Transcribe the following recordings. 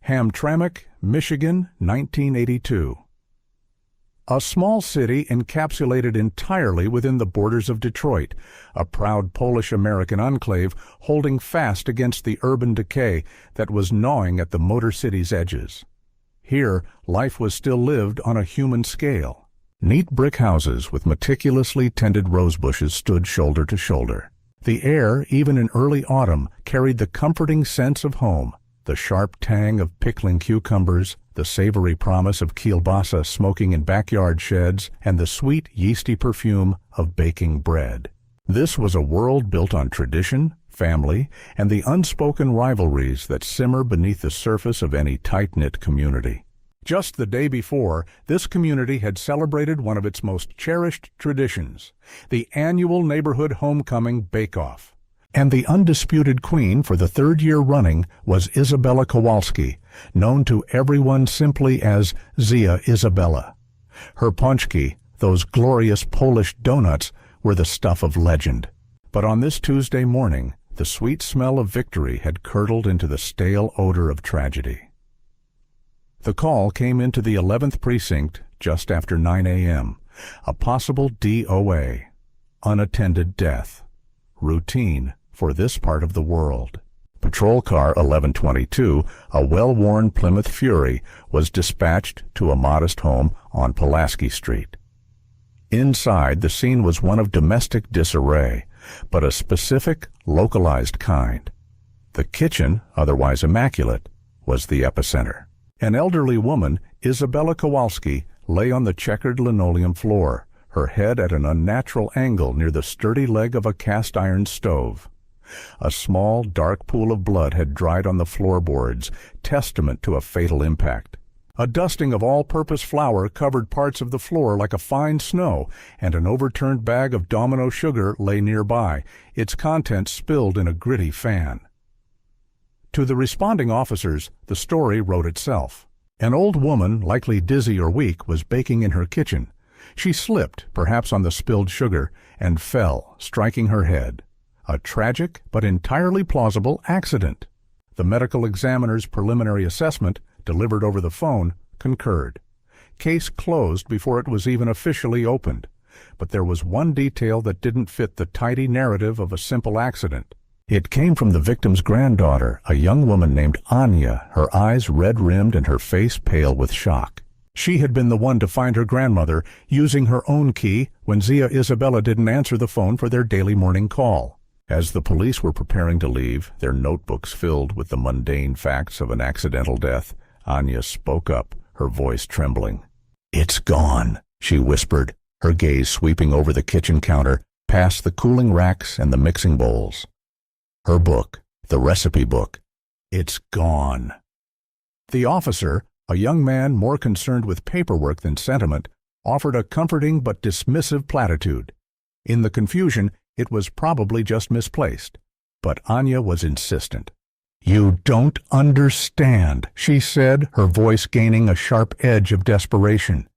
Hamtramck, Michigan, 1982. A small city encapsulated entirely within the borders of Detroit, a proud Polish-American enclave holding fast against the urban decay that was gnawing at the Motor City's edges. Here, life was still lived on a human scale. Neat brick houses with meticulously tended rose bushes stood shoulder to shoulder. The air, even in early autumn, carried the comforting sense of home, the sharp tang of pickling cucumbers, the savory promise of kielbasa smoking in backyard sheds, and the sweet, yeasty perfume of baking bread. This was a world built on tradition, family, and the unspoken rivalries that simmer beneath the surface of any tight-knit community. Just the day before, this community had celebrated one of its most cherished traditions, the annual neighborhood homecoming bake-off. And the undisputed queen for the third year running was Isabella Kowalski, known to everyone simply as Zia Isabella. Her punchki, those glorious Polish donuts, were the stuff of legend. But on this Tuesday morning, the sweet smell of victory had curdled into the stale odor of tragedy. The call came into the 11th precinct just after 9 a.m. A possible DOA, unattended death. Routine for this part of the world. Patrol Car 1122, a well-worn Plymouth Fury, was dispatched to a modest home on Pulaski Street. Inside, the scene was one of domestic disarray, but a specific, localized kind. The kitchen, otherwise immaculate, was the epicenter. An elderly woman, Isabella Kowalski, lay on the checkered linoleum floor, her head at an unnatural angle near the sturdy leg of a cast-iron stove. A small, dark pool of blood had dried on the floorboards, testament to a fatal impact. A dusting of all-purpose flour covered parts of the floor like a fine snow, and an overturned bag of Domino sugar lay nearby, its contents spilled in a gritty fan. To the responding officers, the story wrote itself. An old woman, likely dizzy or weak, was baking in her kitchen. She slipped, perhaps on the spilled sugar, and fell, striking her head. A tragic but entirely plausible accident. The medical examiner's preliminary assessment, delivered over the phone, concurred. Case closed before it was even officially opened. But there was one detail that didn't fit the tidy narrative of a simple accident. It came from the victim's granddaughter, a young woman named Anya, her eyes red-rimmed and her face pale with shock. She had been the one to find her grandmother using her own key when Zia Isabella didn't answer the phone for their daily morning call. As the police were preparing to leave, their notebooks filled with the mundane facts of an accidental death, Anya spoke up, her voice trembling. "It's gone," she whispered, her gaze sweeping over the kitchen counter, past the cooling racks and the mixing bowls. Her book, the recipe book, it's gone. The officer, a young man more concerned with paperwork than sentiment, offered a comforting but dismissive platitude. In the confusion, it was probably just misplaced. But Anya was insistent. "You don't understand," she said, her voice gaining a sharp edge of desperation.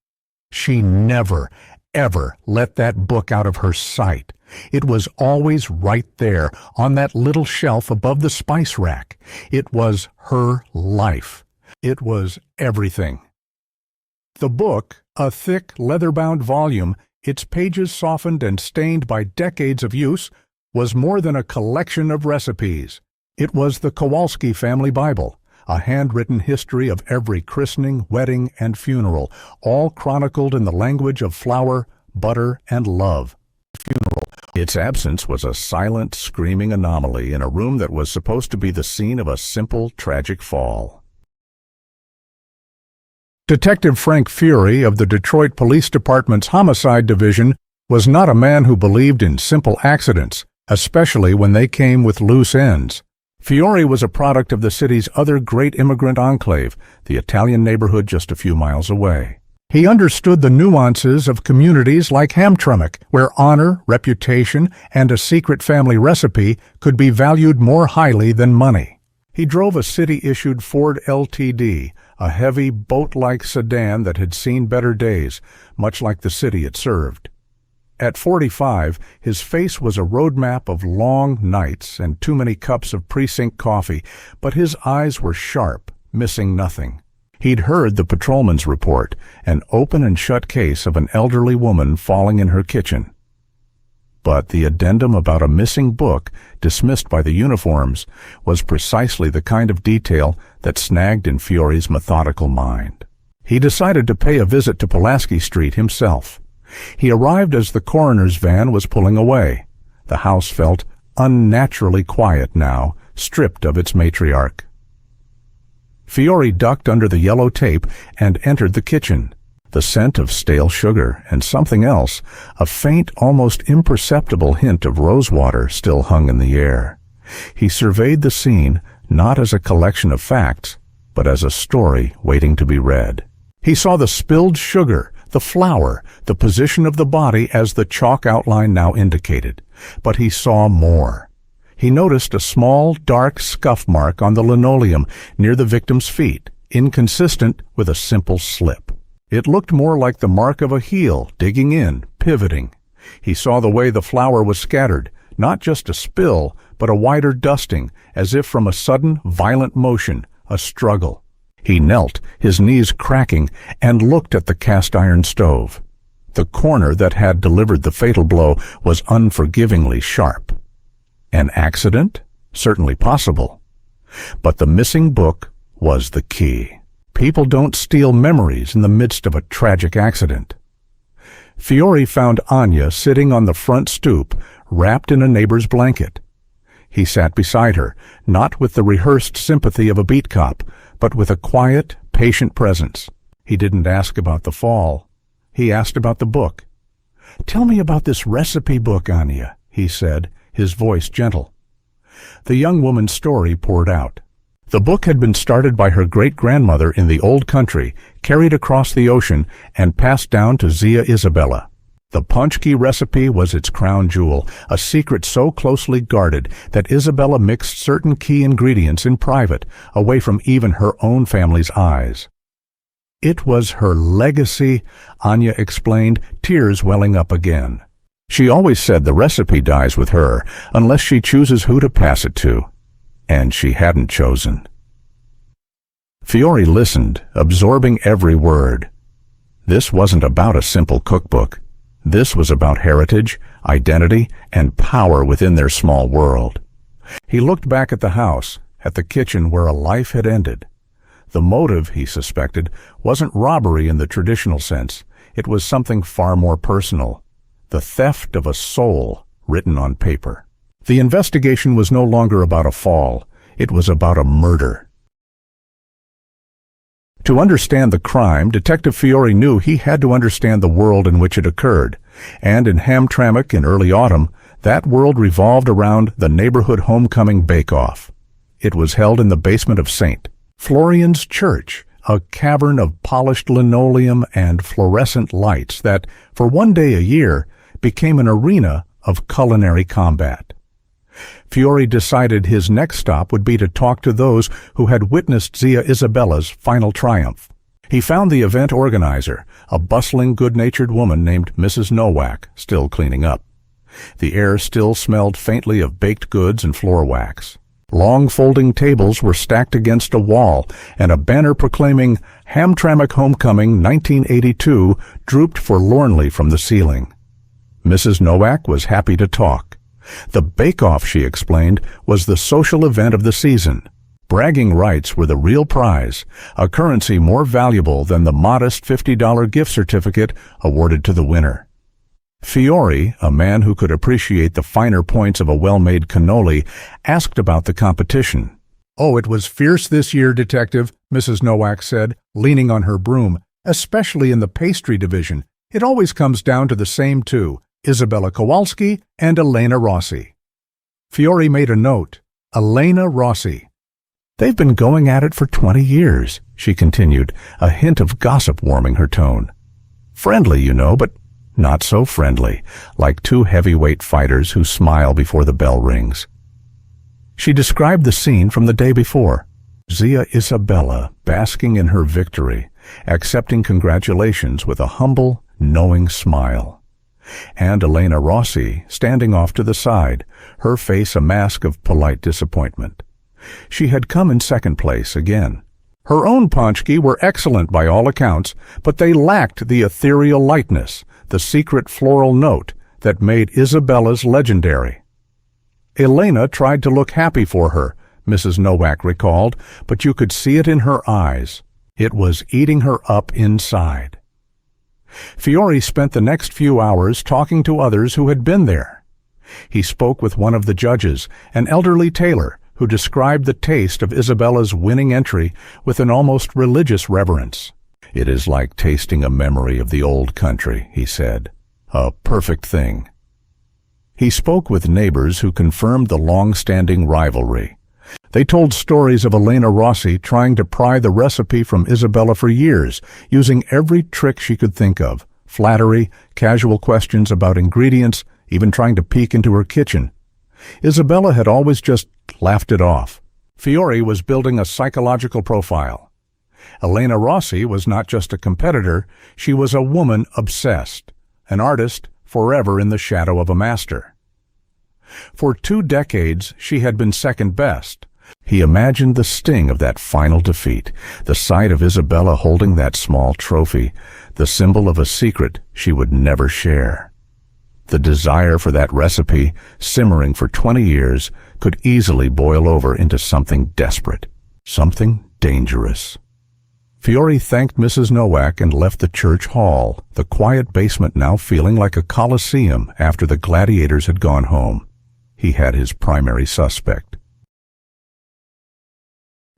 She never, ever let that book out of her sight. It was always right there, on that little shelf above the spice rack. It was her life. It was everything. The book, a thick, leather-bound volume, its pages softened and stained by decades of use, was more than a collection of recipes. It was the Kowalski family Bible, a handwritten history of every christening, wedding, and funeral, all chronicled in the language of flour, butter, and love. Funeral. Its absence was a silent, screaming anomaly in a room that was supposed to be the scene of a simple, tragic fall. Detective Frank Fury of the Detroit Police Department's Homicide Division was not a man who believed in simple accidents, especially when they came with loose ends. Fiore was a product of the city's other great immigrant enclave, the Italian neighborhood just a few miles away. He understood the nuances of communities like Hamtramck, where honor, reputation, and a secret family recipe could be valued more highly than money. He drove a city-issued Ford LTD, a heavy, boat-like sedan that had seen better days, much like the city it served. At 45, his face was a roadmap of long nights and too many cups of precinct coffee, but his eyes were sharp, missing nothing. He'd heard the patrolman's report, an open and shut case of an elderly woman falling in her kitchen. But the addendum about a missing book, dismissed by the uniforms, was precisely the kind of detail that snagged in Fiore's methodical mind. He decided to pay a visit to Pulaski Street himself. He arrived as the coroner's van was pulling away. The house felt unnaturally quiet now, stripped of its matriarch. Fiore ducked under the yellow tape and entered the kitchen. The scent of stale sugar and something else, a faint, almost imperceptible hint of rosewater, still hung in the air. He surveyed the scene not as a collection of facts, but as a story waiting to be read. He saw the spilled sugar, the flour, the position of the body as the chalk outline now indicated. But he saw more. He noticed a small, dark scuff mark on the linoleum near the victim's feet, inconsistent with a simple slip. It looked more like the mark of a heel, digging in, pivoting. He saw the way the flour was scattered, not just a spill, but a wider dusting, as if from a sudden, violent motion, a struggle. He knelt, his knees cracking, and looked at the cast-iron stove. The corner that had delivered the fatal blow was unforgivingly sharp. An accident? Certainly possible. But the missing book was the key. People don't steal memories in the midst of a tragic accident. Fiore found Anya sitting on the front stoop, wrapped in a neighbor's blanket. He sat beside her, not with the rehearsed sympathy of a beat cop, but with a quiet, patient presence. He didn't ask about the fall. He asked about the book. "Tell me about this recipe book, Anya," he said, his voice gentle. The young woman's story poured out. The book had been started by her great-grandmother in the old country, carried across the ocean, and passed down to Zia Isabella. The punchki recipe was its crown jewel, a secret so closely guarded that Isabella mixed certain key ingredients in private, away from even her own family's eyes. It was her legacy, Anya explained, tears welling up again. She always said the recipe dies with her, unless she chooses who to pass it to. And she hadn't chosen. Fiore listened, absorbing every word. This wasn't about a simple cookbook. This was about heritage, identity, and power within their small world. He looked back at the house, at the kitchen where a life had ended. The motive, he suspected, wasn't robbery in the traditional sense. It was something far more personal. The theft of a soul written on paper. The investigation was no longer about a fall. It was about a murder. To understand the crime, Detective Fiore knew he had to understand the world in which it occurred. And in Hamtramck in early autumn, that world revolved around the neighborhood homecoming bake-off. It was held in the basement of St. Florian's Church, a cavern of polished linoleum and fluorescent lights that, for one day a year, became an arena of culinary combat. Fiore decided his next stop would be to talk to those who had witnessed Zia Isabella's final triumph. He found the event organizer, a bustling, good-natured woman named Mrs. Nowak, still cleaning up. The air still smelled faintly of baked goods and floor wax. Long folding tables were stacked against a wall, and a banner proclaiming Hamtramck Homecoming 1982 drooped forlornly from the ceiling. Mrs. Nowak was happy to talk. The bake-off, she explained, was the social event of the season. Bragging rights were the real prize, a currency more valuable than the modest $50 gift certificate awarded to the winner. Fiore, a man who could appreciate the finer points of a well-made cannoli, asked about the competition. "Oh, it was fierce this year, Detective," Mrs. Nowak said, leaning on her broom, "especially in the pastry division. It always comes down to the same two, Isabella Kowalski and Elena Rossi." Fiore made a note. Elena Rossi. "They've been going at it for 20 years, she continued, a hint of gossip warming her tone. "Friendly, you know, but not so friendly, like two heavyweight fighters who smile before the bell rings." She described the scene from the day before. Zia Isabella basking in her victory, accepting congratulations with a humble, knowing smile. And Elena Rossi standing off to the side, her face a mask of polite disappointment. She had come in second place again. Her own paczki were excellent by all accounts, but they lacked the ethereal lightness, the secret floral note that made Isabella's legendary. Elena tried to look happy for her, Mrs. Nowak recalled, but you could see it in her eyes. It was eating her up inside. Fiore spent the next few hours talking to others who had been there. He spoke with one of the judges, an elderly tailor, who described the taste of Isabella's winning entry with an almost religious reverence. "It is like tasting a memory of the old country," he said. "A perfect thing." He spoke with neighbors who confirmed the long-standing rivalry. They told stories of Elena Rossi trying to pry the recipe from Isabella for years, using every trick she could think of: flattery, casual questions about ingredients, even trying to peek into her kitchen. Isabella had always just laughed it off. Fiore was building a psychological profile. Elena Rossi was not just a competitor, she was a woman obsessed, an artist forever in the shadow of a master. For 2 decades, she had been second best. He imagined the sting of that final defeat, the sight of Isabella holding that small trophy, the symbol of a secret she would never share. The desire for that recipe, simmering for 20 years, could easily boil over into something desperate, something dangerous. Fiore thanked Mrs. Nowak and left the church hall, the quiet basement now feeling like a coliseum after the gladiators had gone home. He had his primary suspect.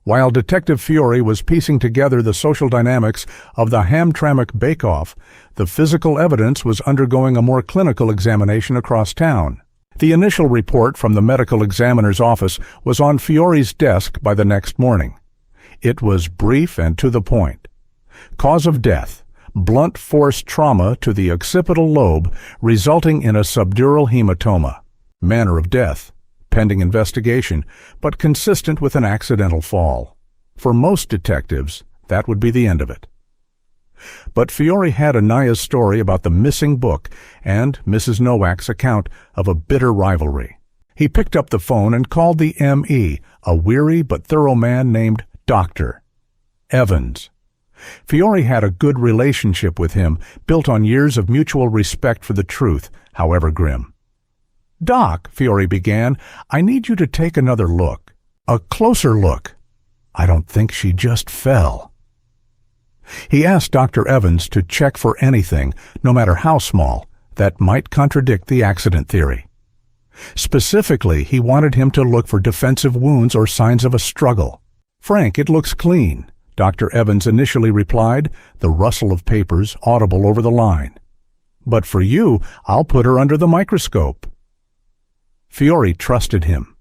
While Detective Fiore was piecing together the social dynamics of the Hamtramck bake-off, the physical evidence was undergoing a more clinical examination across town. The initial report from the medical examiner's office was on Fiore's desk by the next morning. It was brief and to the point. Cause of death: blunt force trauma to the occipital lobe resulting in a subdural hematoma. Manner of death: pending investigation, but consistent with an accidental fall. For most detectives, that would be the end of it. But Fiore had Anaya's story about the missing book and Mrs. Nowak's account of a bitter rivalry. He picked up the phone and called the M.E., a weary but thorough man named Dr. Evans. Fiore had a good relationship with him, built on years of mutual respect for the truth, however grim. "Doc," Fiore began, "I need you to take another look. A closer look. I don't think she just fell." He asked Dr. Evans to check for anything, no matter how small, that might contradict the accident theory. Specifically, he wanted him to look for defensive wounds or signs of a struggle. "Frank, it looks clean," Dr. Evans initially replied, the rustle of papers audible over the line. "But for you, I'll put her under the microscope." Fiore trusted him.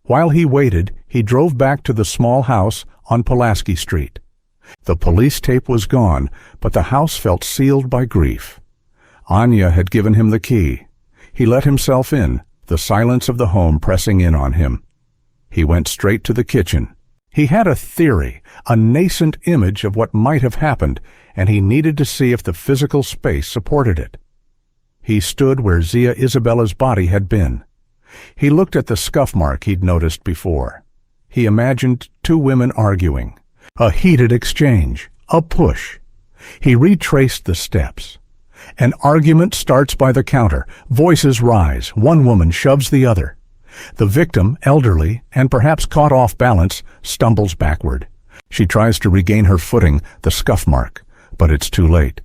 While he waited, he drove back to the small house on Pulaski Street. The police tape was gone, but the house felt sealed by grief. Anya had given him the key. He let himself in, the silence of the home pressing in on him. He went straight to the kitchen. He had a theory, a nascent image of what might have happened, and he needed to see if the physical space supported it. He stood where Zia Isabella's body had been. He looked at the scuff mark he'd noticed before. He imagined 2 women arguing. A heated exchange. A push. He retraced the steps. An argument starts by the counter. Voices rise. One woman shoves the other. The victim, elderly, and perhaps caught off balance, stumbles backward. She tries to regain her footing, the scuff mark, but it's too late.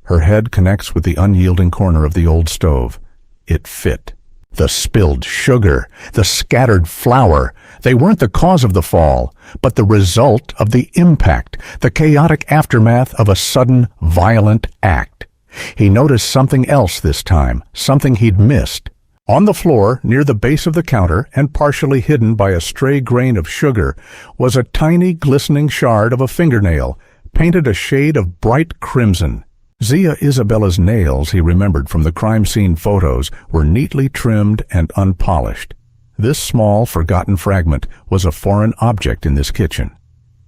Her head connects with the unyielding corner of the old stove. It fit. The spilled sugar, the scattered flour, they weren't the cause of the fall, but the result of the impact, the chaotic aftermath of a sudden, violent act. He noticed something else this time, something he'd missed. On the floor, near the base of the counter, and partially hidden by a stray grain of sugar, was a tiny, glistening shard of a fingernail, painted a shade of bright crimson. Zia Isabella's nails, he remembered from the crime scene photos, were neatly trimmed and unpolished. This small, forgotten fragment was a foreign object in this kitchen.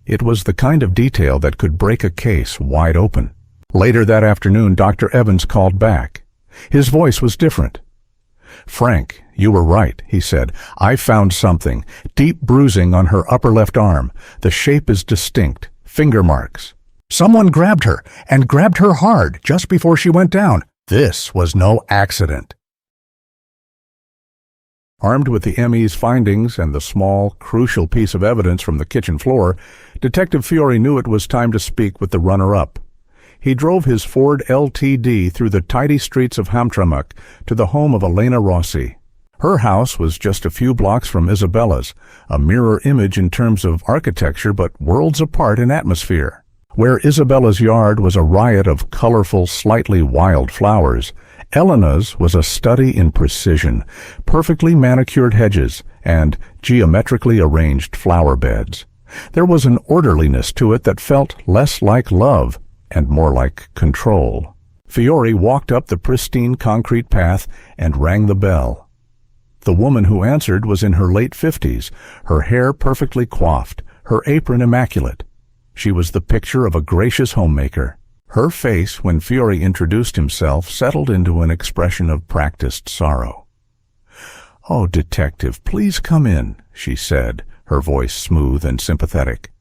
It was the kind of detail that could break a case wide open. Later that afternoon, Dr. Evans called back. His voice was different. "Frank, you were right," he said. "I found something. Deep bruising on her upper left arm. The shape is distinct. Finger marks. Someone grabbed her, and grabbed her hard, just before she went down. This was no accident." Armed with the ME's findings and the small, crucial piece of evidence from the kitchen floor, Detective Fiore knew it was time to speak with the runner-up. He drove his Ford LTD through the tidy streets of Hamtramck to the home of Elena Rossi. Her house was just a few blocks from Isabella's, a mirror image in terms of architecture but worlds apart in atmosphere. Where Isabella's yard was a riot of colorful, slightly wild flowers, Elena's was a study in precision, perfectly manicured hedges, and geometrically arranged flower beds. There was an orderliness to it that felt less like love and more like control. Fiore walked up the pristine concrete path and rang the bell. The woman who answered was in her late 50s, her hair perfectly coiffed, her apron immaculate. She was the picture of a gracious homemaker. Her face, when Fiore introduced himself, settled into an expression of practiced sorrow. "Oh, Detective, please come in," she said, her voice smooth and sympathetic.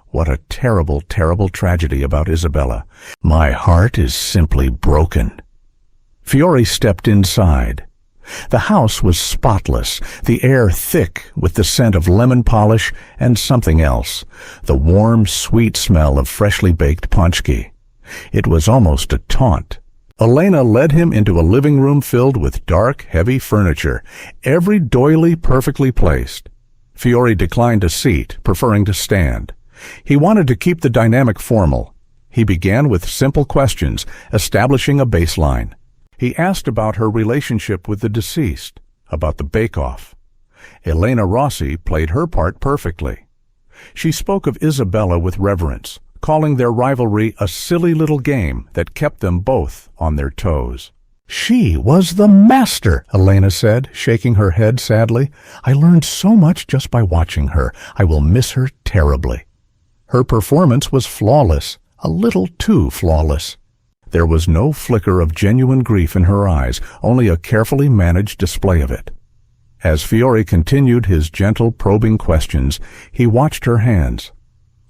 "What a terrible, terrible tragedy about Isabella. My heart is simply broken." Fiore stepped inside. The house was spotless, the air thick with the scent of lemon polish and something else, the warm, sweet smell of freshly baked paczki. It was almost a taunt. Elena led him into a living room filled with dark, heavy furniture, every doily perfectly placed. Fiore declined a seat, preferring to stand. He wanted to keep the dynamic formal. He began with simple questions, establishing a baseline. He asked about her relationship with the deceased, about the bake-off. Elena Rossi played her part perfectly. She spoke of Isabella with reverence, calling their rivalry a silly little game that kept them both on their toes. "She was the master," Elena said, shaking her head sadly. "I learned so much just by watching her. I will miss her terribly." Her performance was flawless, a little too flawless. There was no flicker of genuine grief in her eyes, only a carefully managed display of it. As Fiore continued his gentle, probing questions, he watched her hands.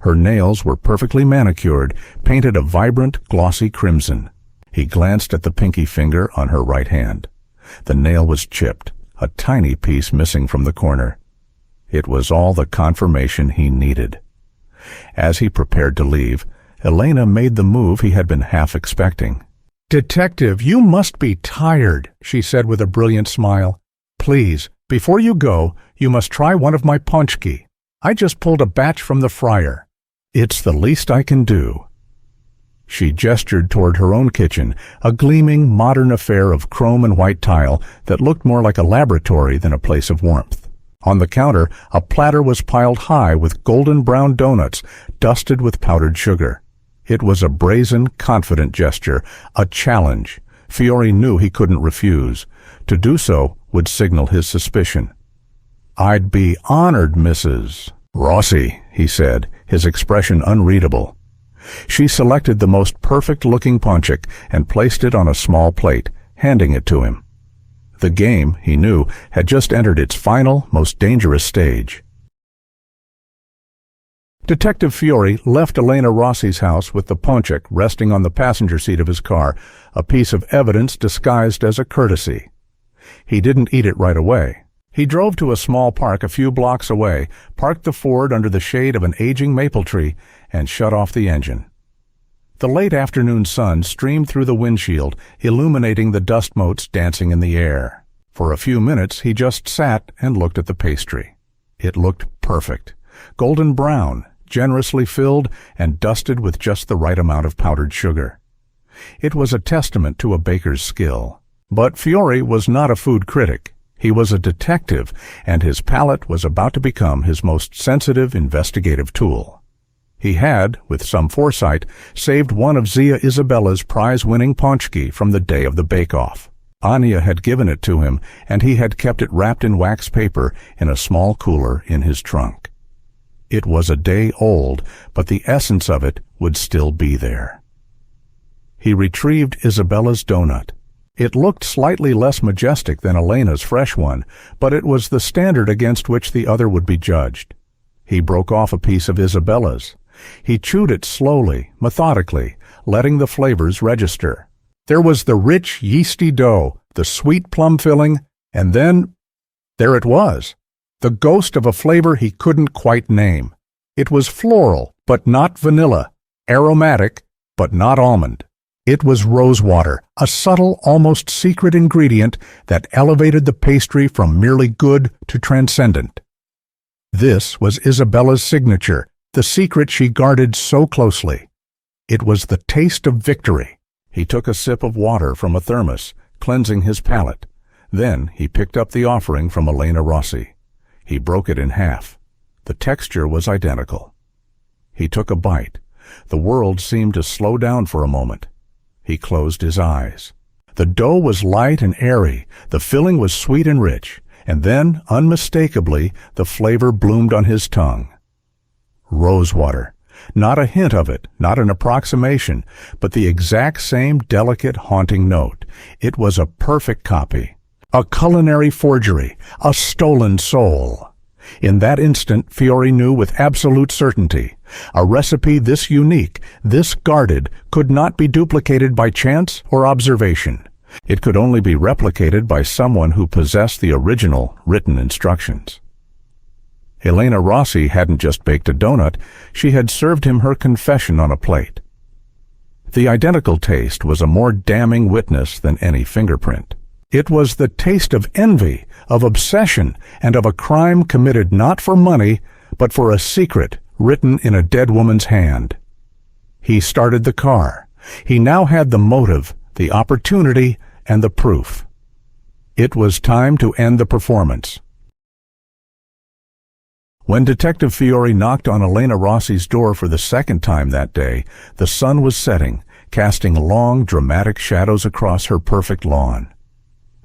Her nails were perfectly manicured, painted a vibrant, glossy crimson. He glanced at the pinky finger on her right hand. The nail was chipped, a tiny piece missing from the corner. It was all the confirmation he needed. As he prepared to leave, Elena made the move he had been half expecting. "Detective, you must be tired," she said with a brilliant smile. "Please, before you go, you must try one of my paczki. I just pulled a batch from the fryer. It's the least I can do." She gestured toward her own kitchen, a gleaming, modern affair of chrome and white tile that looked more like a laboratory than a place of warmth. On the counter, a platter was piled high with golden brown donuts, dusted with powdered sugar. It was a brazen, confident gesture, a challenge. Fiore knew he couldn't refuse. To do so would signal his suspicion. "I'd be honored, Mrs. Rossi," he said, his expression unreadable. She selected the most perfect-looking paczek and placed it on a small plate, handing it to him. The game, he knew, had just entered its final, most dangerous stage. Detective Fiore left Elena Rossi's house with the paczek resting on the passenger seat of his car, a piece of evidence disguised as a courtesy. He didn't eat it right away. He drove to a small park a few blocks away, parked the Ford under the shade of an aging maple tree, and shut off the engine. The late afternoon sun streamed through the windshield, illuminating the dust motes dancing in the air. For a few minutes he just sat and looked at the pastry. It looked perfect, golden brown, generously filled and dusted with just the right amount of powdered sugar. It was a testament to a baker's skill. But Fiore was not a food critic. He was a detective, and his palate was about to become his most sensitive investigative tool. He had, with some foresight, saved one of Zia Isabella's prize-winning paczki from the day of the bake-off. Anya had given it to him, and he had kept it wrapped in wax paper in a small cooler in his trunk. It was a day old, but the essence of it would still be there. He retrieved Isabella's donut. It looked slightly less majestic than Elena's fresh one, but it was the standard against which the other would be judged. He broke off a piece of Isabella's. He chewed it slowly, methodically, letting the flavors register. There was the rich, yeasty dough, the sweet plum filling, and then there it was, the ghost of a flavor he couldn't quite name. It was floral, but not vanilla, aromatic, but not almond. It was rosewater, a subtle, almost secret ingredient that elevated the pastry from merely good to transcendent. This was Isabella's signature, the secret she guarded so closely. It was the taste of victory. He took a sip of water from a thermos, cleansing his palate. Then he picked up the offering from Elena Rossi. He broke it in half. The texture was identical. He took a bite. The world seemed to slow down for a moment. He closed his eyes. The dough was light and airy, the filling was sweet and rich, and then, unmistakably, the flavor bloomed on his tongue. Rosewater. Not a hint of it, not an approximation, but the exact same delicate, haunting note. It was a perfect copy. A culinary forgery, a stolen soul. In that instant, Fiore knew with absolute certainty. A recipe this unique, this guarded, could not be duplicated by chance or observation. It could only be replicated by someone who possessed the original written instructions. Elena Rossi hadn't just baked a donut, she had served him her confession on a plate. The identical taste was a more damning witness than any fingerprint. It was the taste of envy, of obsession, and of a crime committed not for money, but for a secret written in a dead woman's hand. He started the car. He now had the motive, the opportunity, and the proof. It was time to end the performance. When Detective Fiore knocked on Elena Rossi's door for the second time that day, the sun was setting, casting long, dramatic shadows across her perfect lawn.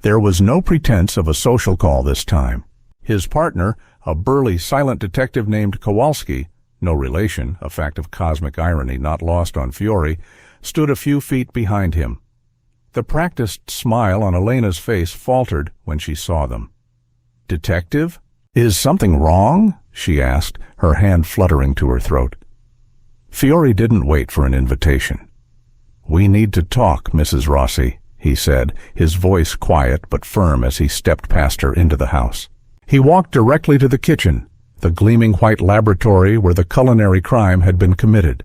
There was no pretense of a social call this time. His partner, a burly, silent detective named Kowalski, no relation, a fact of cosmic irony not lost on Fiore, stood a few feet behind him. The practiced smile on Elena's face faltered when she saw them. "Detective? Is something wrong?" she asked, her hand fluttering to her throat. Fiore didn't wait for an invitation. "We need to talk, Mrs. Rossi," he said, his voice quiet but firm as he stepped past her into the house. He walked directly to the kitchen, the gleaming white laboratory where the culinary crime had been committed.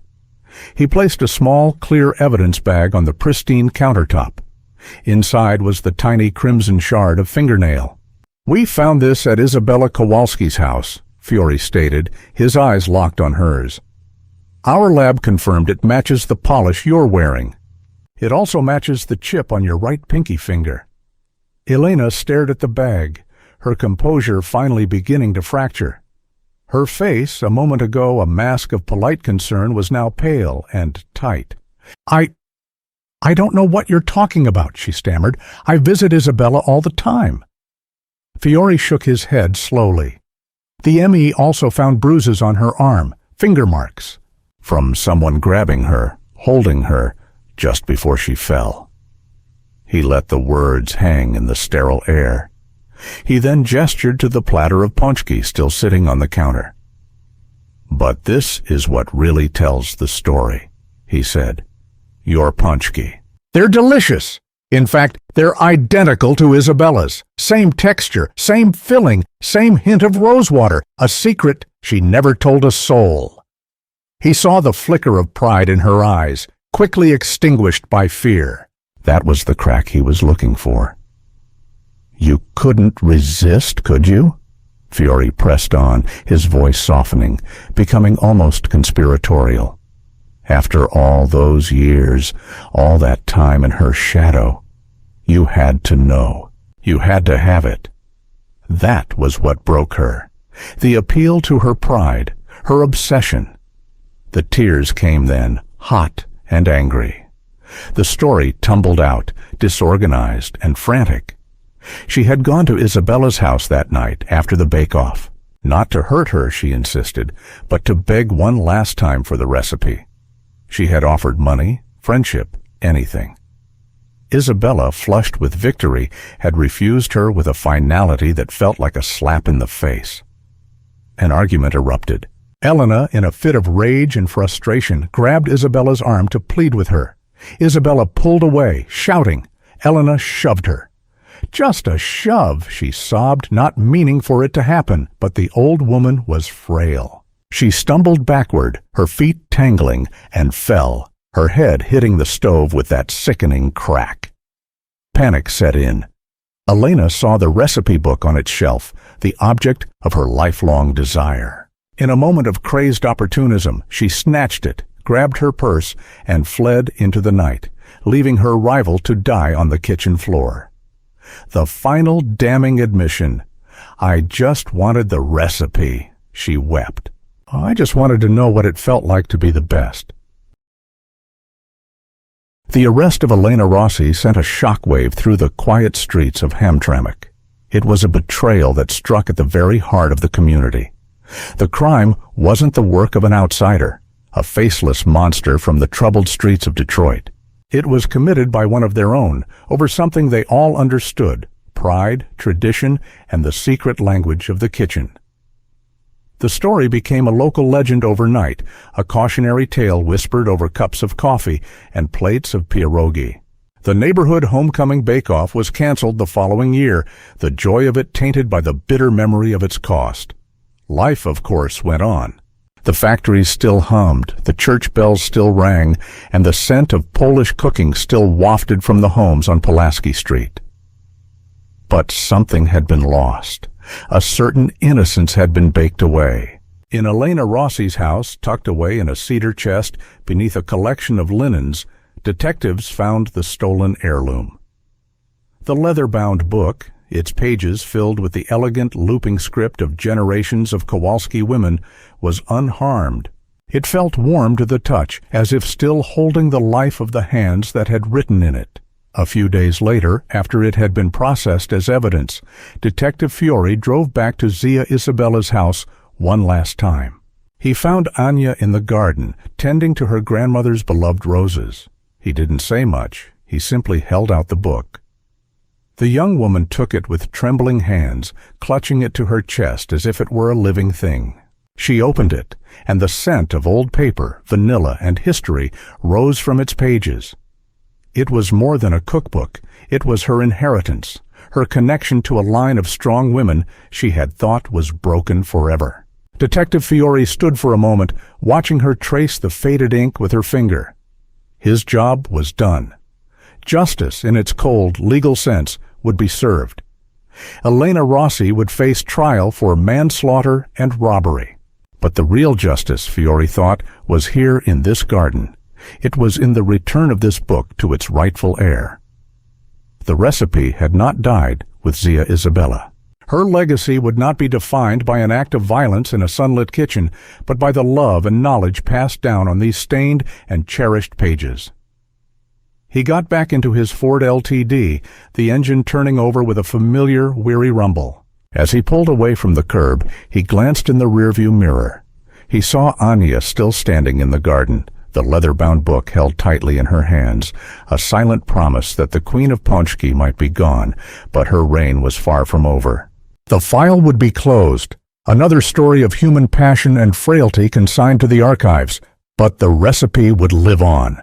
He placed a small, clear evidence bag on the pristine countertop. Inside was the tiny crimson shard of fingernail. "We found this at Isabella Kowalski's house," Fiore stated, his eyes locked on hers. "Our lab confirmed it matches the polish you're wearing. It also matches the chip on your right pinky finger." Elena stared at the bag, her composure finally beginning to fracture. Her face, a moment ago a mask of polite concern, was now pale and tight. I don't know what you're talking about," she stammered. "I visit Isabella all the time." Fiore shook his head slowly. The ME also found bruises on her arm, finger marks, from someone grabbing her, holding her, just before she fell. He let the words hang in the sterile air. He then gestured to the platter of ponchki still sitting on the counter. "But this is what really tells the story," he said. "Your ponchki. They're delicious. In fact, they're identical to Isabella's. Same texture, same filling, same hint of rosewater, a secret she never told a soul." He saw the flicker of pride in her eyes, quickly extinguished by fear. That was the crack he was looking for. "You couldn't resist, could you?" Fiore pressed on, his voice softening, becoming almost conspiratorial. "After all those years, all that time in her shadow, you had to know. You had to have it." That was what broke her. The appeal to her pride, her obsession. The tears came then, hot and angry. The story tumbled out, disorganized and frantic. She had gone to Isabella's house that night after the bake-off. Not to hurt her, she insisted, but to beg one last time for the recipe. She had offered money, friendship, anything. Isabella, flushed with victory, had refused her with a finality that felt like a slap in the face. An argument erupted. Elena, in a fit of rage and frustration, grabbed Isabella's arm to plead with her. Isabella pulled away, shouting. Elena shoved her. "Just a shove," she sobbed, not meaning for it to happen, but the old woman was frail. She stumbled backward, her feet tangling, and fell, her head hitting the stove with that sickening crack. Panic set in. Elena saw the recipe book on its shelf, the object of her lifelong desire. In a moment of crazed opportunism, she snatched it, grabbed her purse, and fled into the night, leaving her rival to die on the kitchen floor. The final damning admission. "I just wanted the recipe," she wept. "I just wanted to know what it felt like to be the best." The arrest of Elena Rossi sent a shockwave through the quiet streets of Hamtramck. It was a betrayal that struck at the very heart of the community. The crime wasn't the work of an outsider, a faceless monster from the troubled streets of Detroit. It was committed by one of their own, over something they all understood: pride, tradition, and the secret language of the kitchen. The story became a local legend overnight, a cautionary tale whispered over cups of coffee and plates of pierogi. The neighborhood homecoming bake-off was canceled the following year, the joy of it tainted by the bitter memory of its cost. Life, of course, went on. The factories still hummed, the church bells still rang, and the scent of Polish cooking still wafted from the homes on Pulaski Street. But something had been lost. A certain innocence had been baked away. In Elena Rossi's house, tucked away in a cedar chest beneath a collection of linens, detectives found the stolen heirloom. The leather-bound book, its pages filled with the elegant looping script of generations of Kowalski women, was unharmed. It felt warm to the touch, as if still holding the life of the hands that had written in it. A few days later, after it had been processed as evidence, Detective Fiore drove back to Zia Isabella's house one last time. He found Anya in the garden, tending to her grandmother's beloved roses. He didn't say much. He simply held out the book. The young woman took it with trembling hands, clutching it to her chest as if it were a living thing. She opened it, and the scent of old paper, vanilla, and history rose from its pages. It was more than a cookbook. It was her inheritance, her connection to a line of strong women she had thought was broken forever. Detective Fiore stood for a moment, watching her trace the faded ink with her finger. His job was done. Justice, in its cold, legal sense, would be served. Elena Rossi would face trial for manslaughter and robbery. But the real justice, Fiore thought, was here in this garden. It was in the return of this book to its rightful heir. The recipe had not died with Zia Isabella. Her legacy would not be defined by an act of violence in a sunlit kitchen, but by the love and knowledge passed down on these stained and cherished pages. He got back into his Ford LTD, the engine turning over with a familiar, weary rumble. As he pulled away from the curb, he glanced in the rearview mirror. He saw Anya still standing in the garden, the leather-bound book held tightly in her hands, a silent promise that the Queen of Ponchki might be gone, but her reign was far from over. The file would be closed, another story of human passion and frailty consigned to the archives, but the recipe would live on.